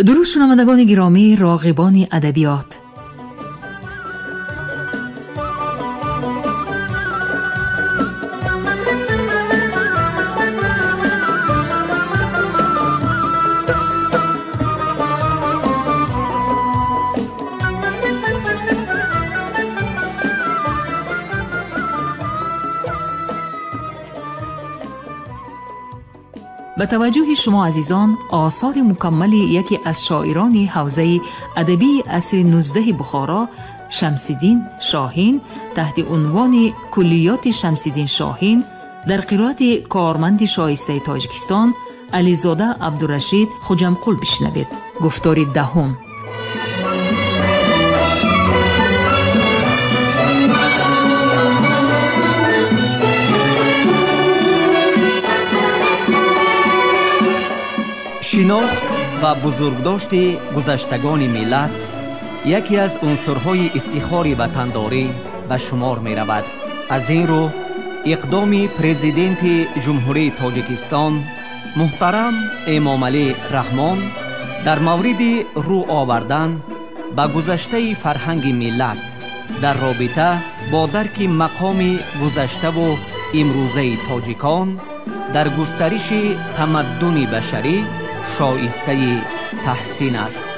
درود شنوندگان گرامی، راغبان ادبیات، به توجه شما عزیزان، آثار مکمل یکی از شاعران حوزه ادبی عصر 19 بخارا، شمس‌الدین شاهین، تحت عنوان کلیات شمس‌الدین شاهین در قرائت کارمند شایسته تاجیکستان علیزاده عبدالرشید خوجمقل بشنوید. گفتار دهم. شناخت و بزرگداشت گذشتگان ملت یکی از عنصرهای افتخار وطنداری به شمار می رود. از این رو اقدام پرزیدنت جمهوری تاجیکستان محترم امامعلی رحمان در مورد رو آوردن به گذشته فرهنگ ملت در رابطه با درک مقام گذشته و امروزه تاجیکان در گسترش تمدن بشری شایسته تحسین است.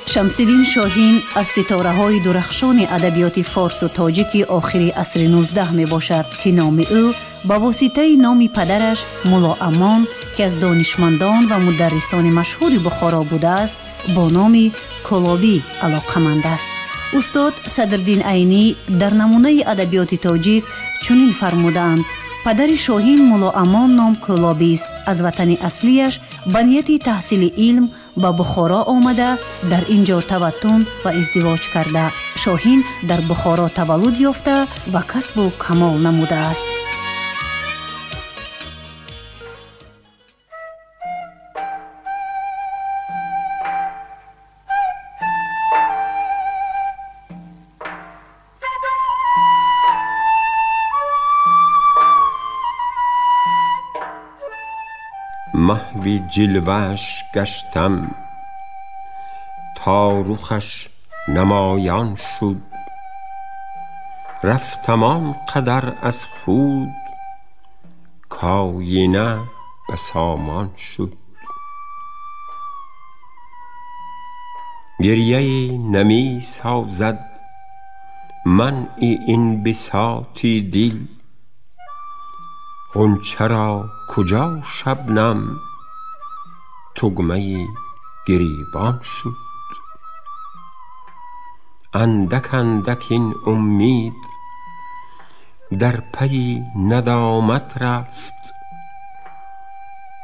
شمس‌الدین شاهین از ستاره‌های درخشان ادبیات فارس و تاجیک آخر عصر 19 می باشد که نام او با واسطه نام پدرش مولا امان که از دانشمندان و مدرسان مشهور بخارا بوده است با نام کلابی علاقمند است. استاد صدرالدین عینی در نمونه ادبیات تاجیک چنین فرمودند: پدر شاهین مولا امان نام کلابی است. از وطن اصلیش به نیت تحصیل علم به بخارا آمده در اینجا توطن و ازدواج کرده. شاهین در بخارا تولد یافته و کسب و کمال نموده است. محوی جلوه‌اش گشتم تا رخش نمایان شد، رفتم آن قدر از خود کآینه بسامان شد. گریه نمی سازد منع این بساط دل، غنچه را کجا شبنم تگمه گریبان شد. اندک اندک این امید در پی ندامت رفت،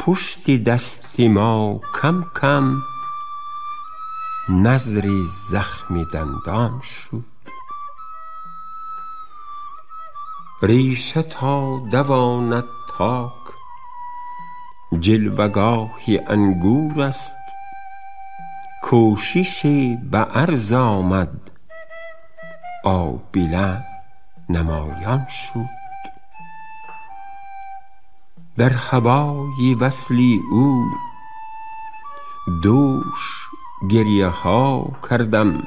پشت دست ما کم کم نذری زخم دندان شد. ریشه تا دواند تاک جلوگاهی انگور است، کوشش به عرض آمد آبله نمایان شد. در هوای وصلی او دوش گریه ها کردم،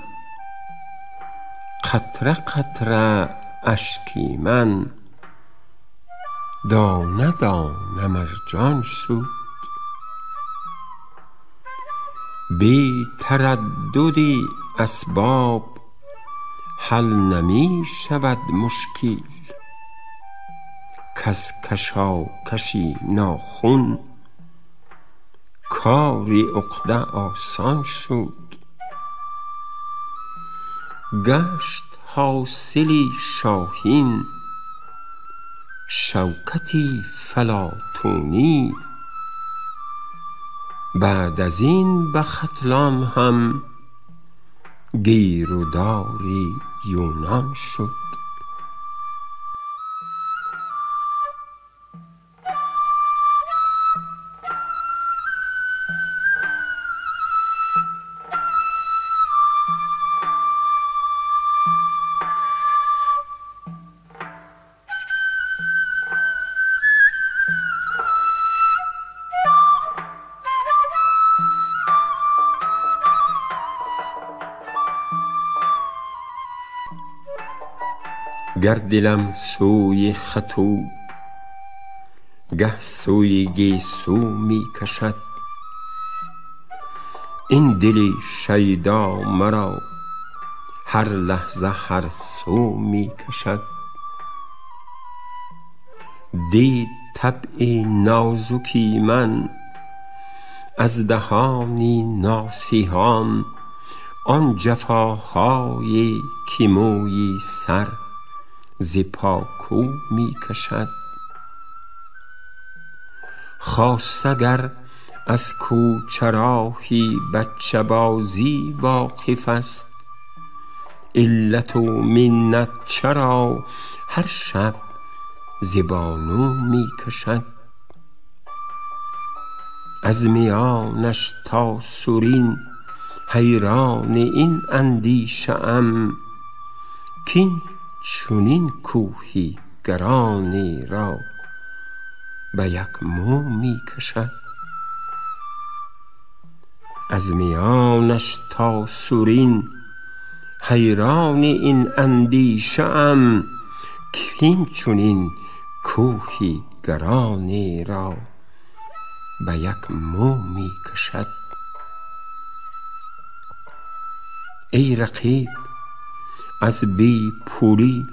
قطره قطره اشکی من دانه دانه مرجان شد. بی تردد اسباب حل نمی شود مشکل، کز کشاکشی ناخن کاری عقده آسان شد. گشت حاصلی شاهین شوکتی فلاطونی، بعد از این به ختلان هم گیر و داری یونان شد. گر دلم سوی خطو گه سوی گیسو می کشد، این دل شیدا مرا هر لحظه هر سو می کشد. دید طبع نازکی من از دهانی ناصحان، آن جفاهای که موی سر ز پاکو می کشد. خاص اگر از کوچراهی بچه بازی واقف است، علت و منت چرا هر شب ز بانو می کشد. از میانش تا سرین حیران این اندیشه ام، کین چنین کوهی گرانی را به یک مو می کشد. از میانش تا سرین حیران این اندیشه ام، کین چنین کوهی گرانی را به یک مو می کشد. ای رقیب از بی پولی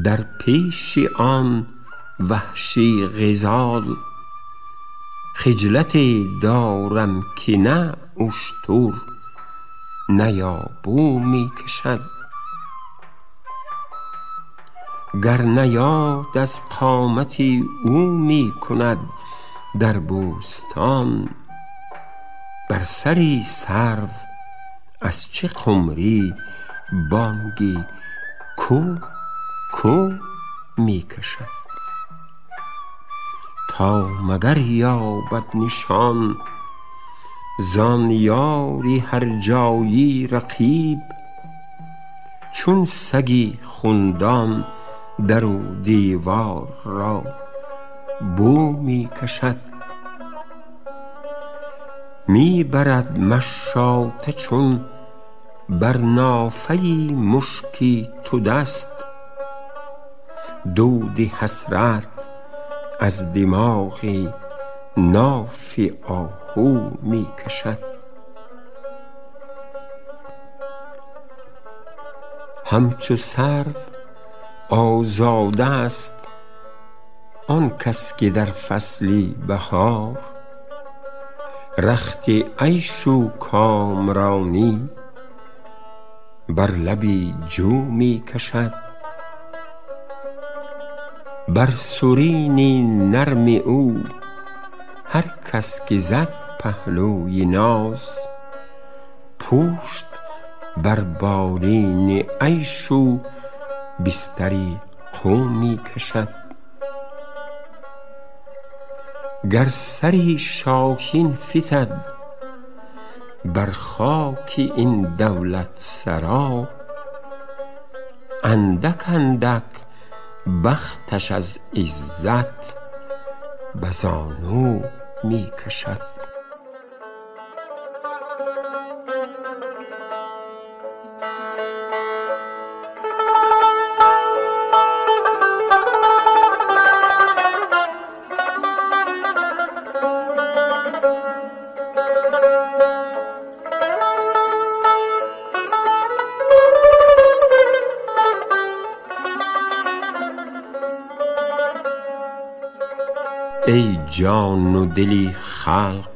در پیش آن وحشی غزال، خجلتی دارم که نه اشتر نه یابو می کشد. گر نیاد از قامتی او می کند در بوستان، بر سری سرو از چه قمری بانگی کو کو می کشد. تا مگر یابد نشان زان یاری هر جایی رقیب، چون سگی خندان در و دیوار را بو می کشد. می برد مشاطه چون بر نافه مشکی تو دست، دود حسرت از دماغ ناف آهو می کشد. همچو سرو آزاده است آن کس که در فصل بهار، رخت عیش و کامرانی بر لب جو می کشد. بر سرین نرم او هر کس که زد پهلوی ناز، پشت بر بالین عیش و بستری قو می کشد. گر سری شاهین فتد بر خاک این دولت سرا، اندک اندک بختش از عزت به زانو می کشد. ای جان و دلی خلق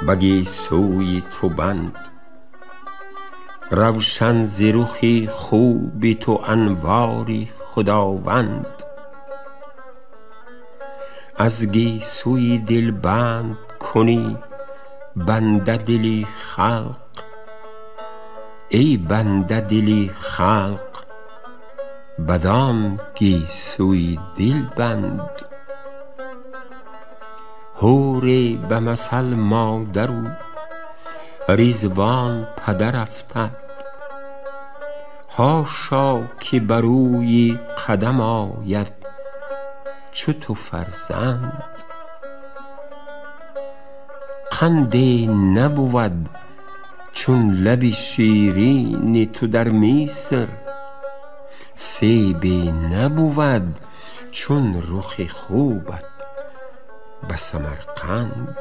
به گیسوی تو بند، روشن ز رخی خوب تو انواری خداوند. از گیسوی دل بند کنی بنده دلی خلق، ای بنده دلی خلق بدان گیسوی دل بند. حوری به مثل مادر و رضوان پدر افتد، حاشا که بروی قدم آید چو تو فرزند. قند نبود چون لب شیرین تو در مصر، سیبی نبود چون رخ خوبت به سمرقند.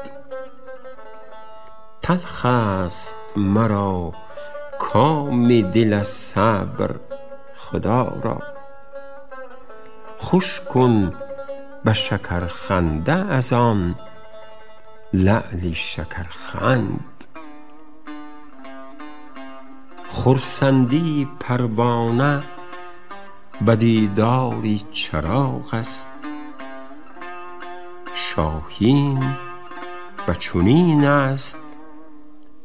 تلخ است مرا کام دل از صبر خدا را، خوش کن به شکرخنده از آن لعل شکرخند. خرسندی پروانه به دیدار چراغ است، شاهین به چنین است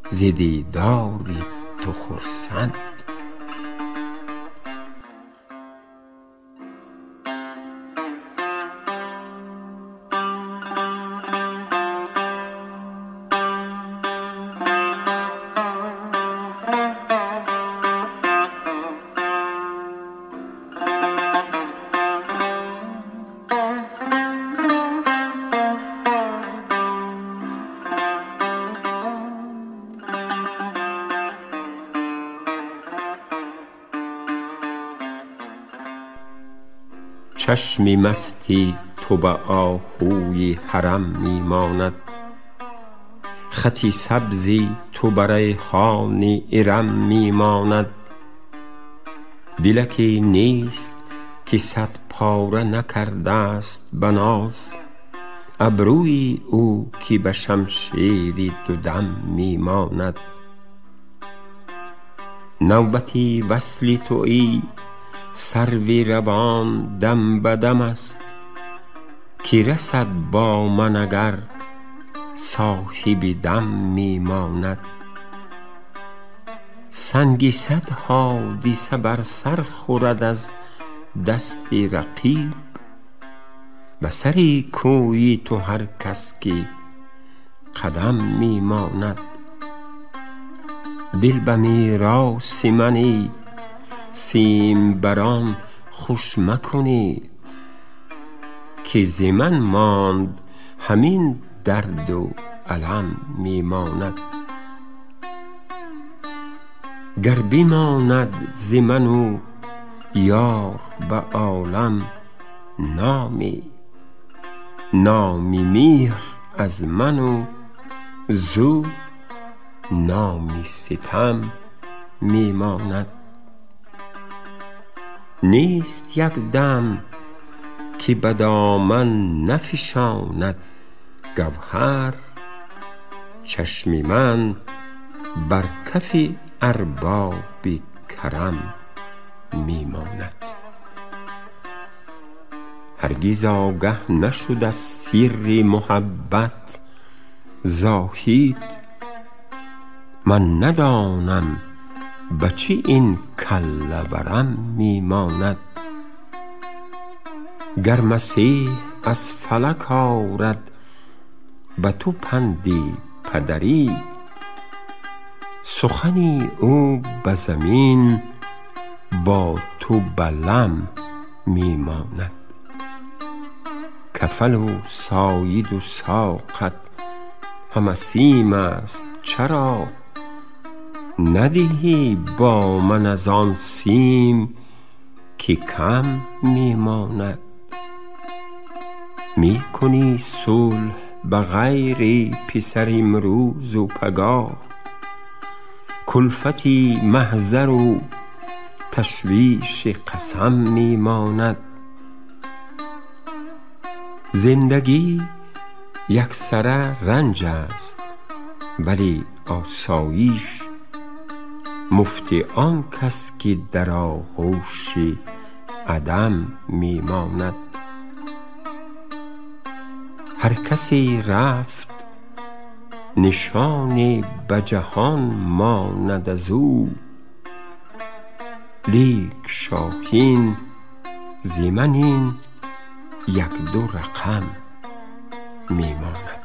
ز دیدار تو خرسند. چشمی مستی تو به آهوی حرم می ماند، خطی سبزی تو به ریحان ارم می ماند. دلکی نیست که صد پاره نکرده است به ناز، ابروی او که به شمشیر دو دم می ماند. نوبتی وصل تویی سروی روان دم به دم است، که رسد با من اگر صاحب دم می ماند. سنگی صد حادثه بر سر خورد از دست رقیب، به سری کوی تو هر کس که قدم می ماند. دل به میراث منی سیم بران خوش مکنی، که ز من ماند همین درد و الم می ماند. گر بماند ز من و یار به عالم نامی، نامی مهر از من و زو نامی ستم می ماند. نیست یک دم که به دامن نفشاند گوهر، چشم من بر کف ارباب کرم می ماند. هرگز آگه نشد از سر محبت زاهد، من ندانم به چی این کله ورم می ماند. گر مسیح از فلک آرد به تو پندی پدری، سخنی او به زمین با تو بلم می ماند. کفل و ساید و ساقت همه سیم است، چرا ندهی با من از آن سیم که کم می ماند. می کنی صلح به غیر پسر امروز و پگاه، کلفتی محضر و تشویش قسم می ماند. زندگی یکسره رنج است ولی آسایش مفت آن کس که در آغوش عدم می ماند. هر کسی رفت نشانی به جهان ماند از او، لیک شاهین ز من این یک دو رقم می ماند.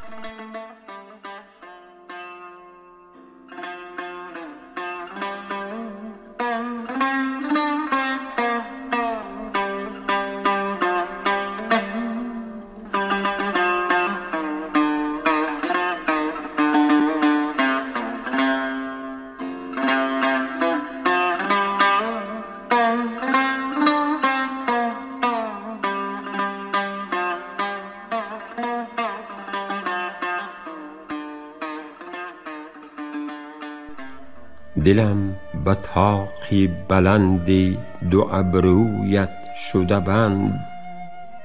دلم به طاقی بلندی دو ابرویت شده بند.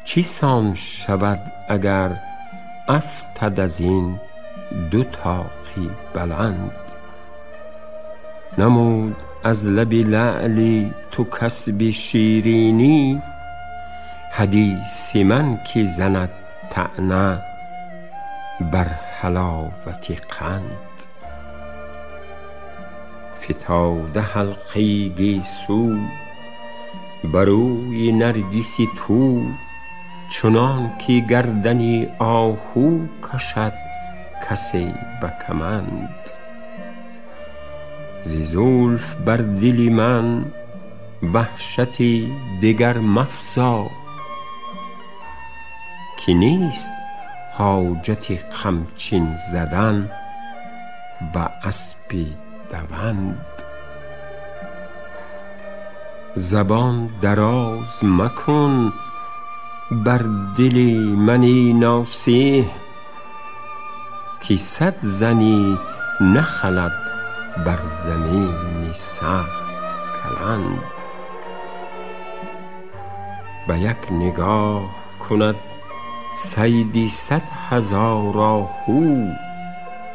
چی سان شود اگر افتد از این دو طاقی بلند؟ نمود از لب لعلی تو کسب شیرینی، حدیث من که زند طعنه بر حلاوت قند. فتاده حلقه گیسو بروی نرگسی تو، چنان که گردنی آهو کشد کسی به کمند. ز زلف بر دل من وحشتی دگر مفزا، که نیست حاجت خمچین زدن به اسب دوند. زبان دراز مکن بر دل من ناصح، که صد زنی نخلد بر زمین سخت کلند. به یک نگاه کند صید 100,000 آهو،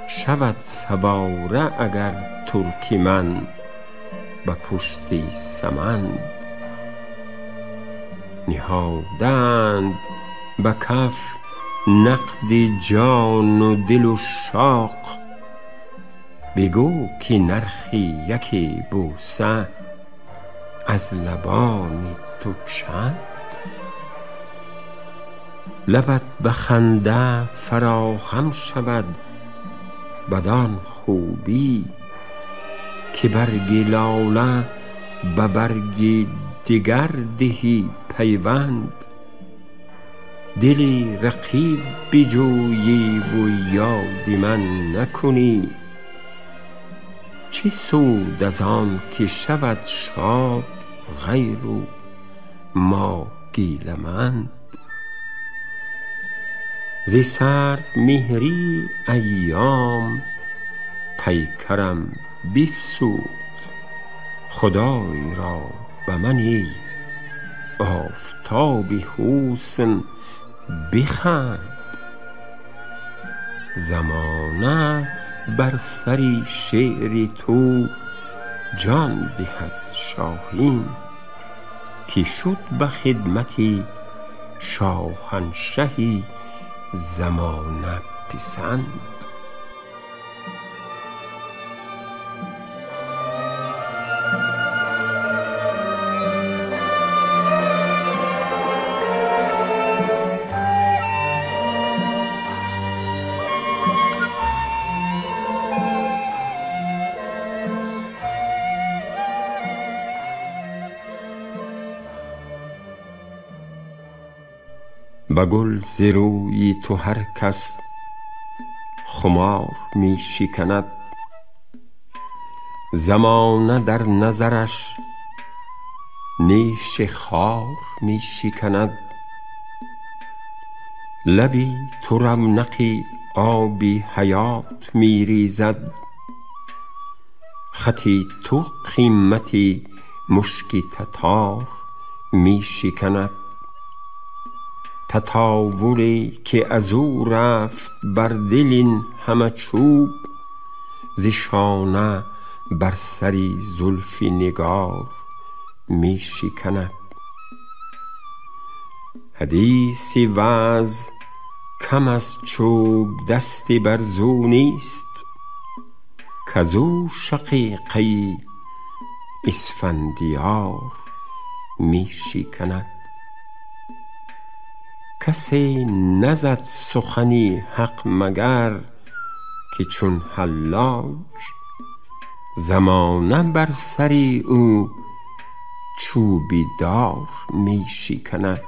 شود سواره اگر ترکمن به پشت سمند. نهادند به کف نقد جان و دل و شاق، بگو که نرخی یکی بوسه از لبان تو چند؟ لبت به خنده فراهم شود بدان خوبی، که برگ لاله به برگ دگر دهی پیوند. دلی رقیب بجویی و یاد من نکنی، چه سود از آن که شود شاد غیر ما گیلمند. ز سرد مهری ایام پیکرم بفسود، خدای را به من ای آفتاب حسن بخند. زمانه بر سری شعر تو جان دهد شاهین، که شد به خدمت شاهنشهی زمانه پسند. به گل ز روی تو هر کس خمار می شکند، زمانه در نظرش نیش خار می شکند. لبی تو رونق آبی حیات می ریزد، خطی تو قیمتی مشکی تتار می شکند. تطاولی که از او رفت بر دل این همه چوب، ز شانه بر سری زلف نگار می شکند. حدیث وعظ کم از چوب دستی بر زو نیست، کزو شقیقه اسفندیار می شکند. کسی نزد سخنی حق مگر، که چون حلاج زمانه بر سری او چوبی دار می شکند.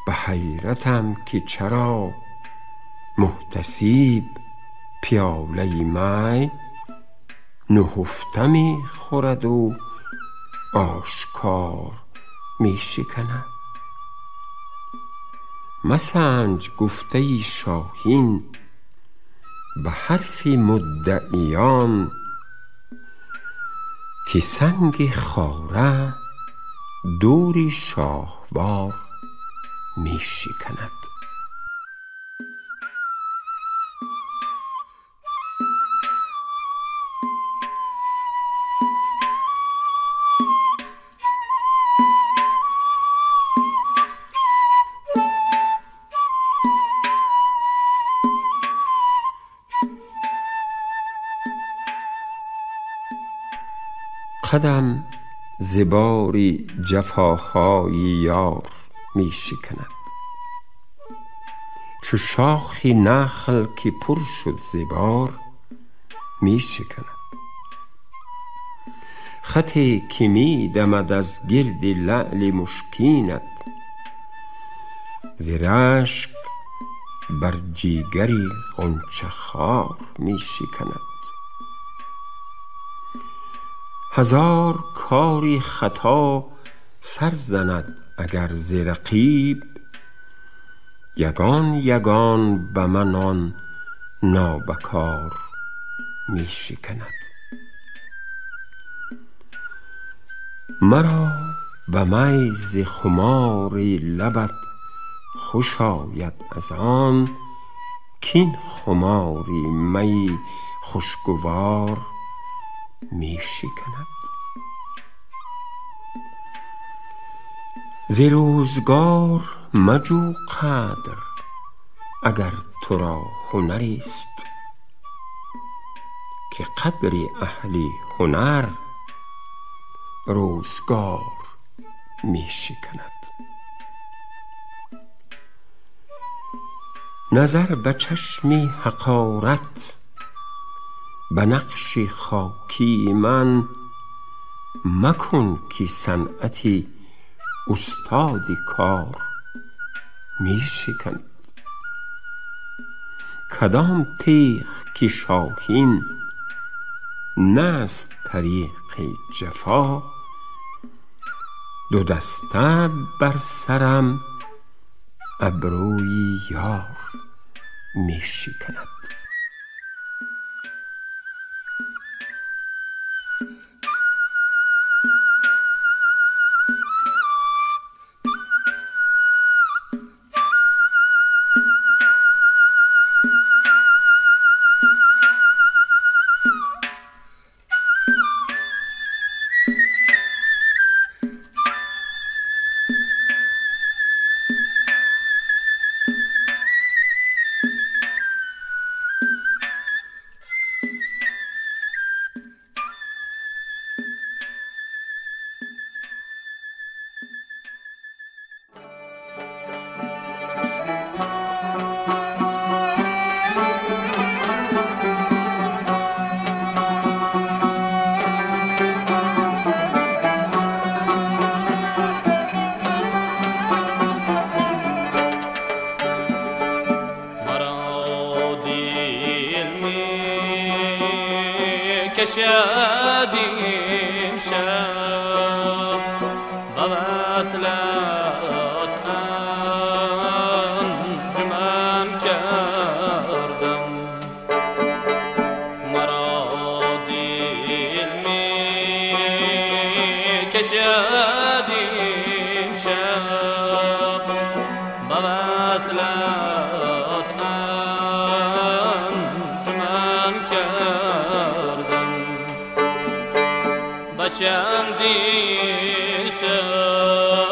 به حیرتم که چرا محتسب پیاله می نهفته می خورد و آشکار می شکند. مسنج گفته شاهین به حرف مدعیان، که سنگ خاره دوری شاهوار می شکند. قدم زباری جفاهای یار می شکند، چو شاخی نخل که پر شد زبار می شکند. خطی که می دمد از گرد لعل مشکینت، ز رشک بر جیگری غنچه خار می شکند. هزار کاری خطا سر زند اگر ز رقیب، یگان یگان به من آن نابکار می شکند. مرا به می ز خمار لبت خوش آید از آن، کین خماری می خوشگوار می شکند. ز روزگار مجو قدر اگر تو را هنری است، که قدر اهل هنر روزگار می شکند. نظر به چشمی حقارت به نقش خاکی من مکن، که صنعتی استاد کار می شکند. کدام تیغ که شاهین نست طریق جفا، دو دسته بر سرم ابروی یار می شکند. کشیدیم شب و وصلت انجمن کردم، مرا دل می کشیدیم شب و وصلت انجمن کردم. چندین ساز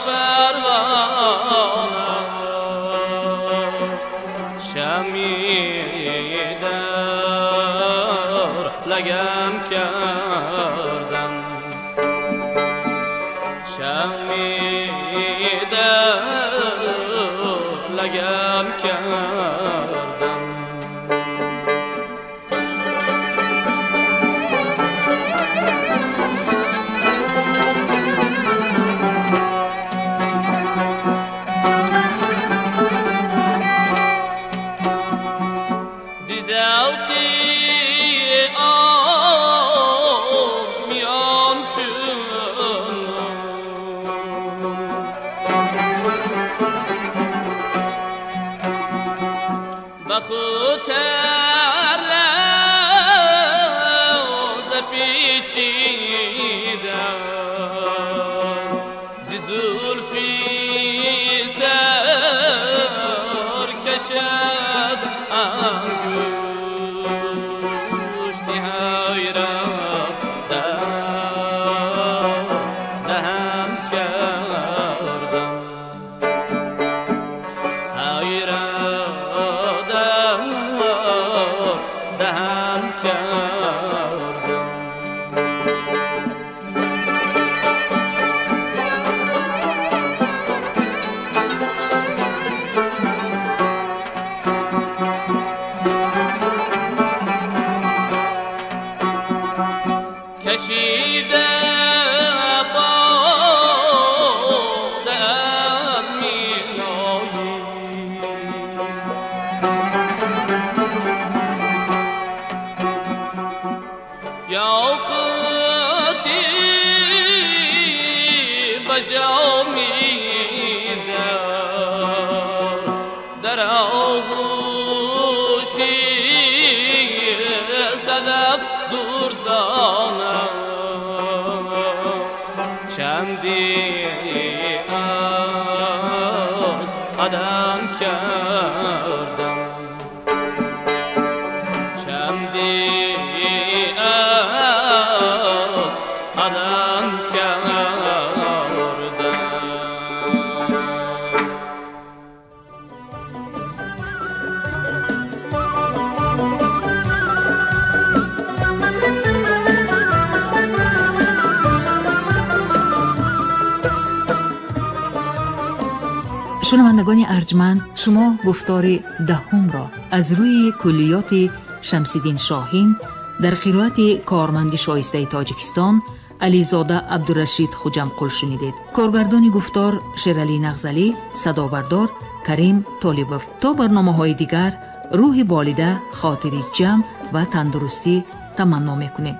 پروانه شمی در لگن کردم، شمی در لگن کردم. خطر لحظه پیچیدم ز زلفی سر کشد انگشتی حیران دهم کردم حیران دهم کردم کشیده باد از میلایی یاقوتی بجا میزد در آغوشی صدف دردانم چندی از قدم کردم چندی از قدم کردم شنوندگان ارجمند، شما گفتار دهم را از روی کلیات شمس‌الدین شاهین در قرائت کارمند شایسته تاجیکستان علیزاده عبدالرشید خوجمقل شنیدید. کارگردان گفتار شیرعلی نغزلی، صدابردار کریم طالبوف. تا برنامه‌های دیگر روح والده، خاطری جمع و تندرستی تمنا می‌کنیم.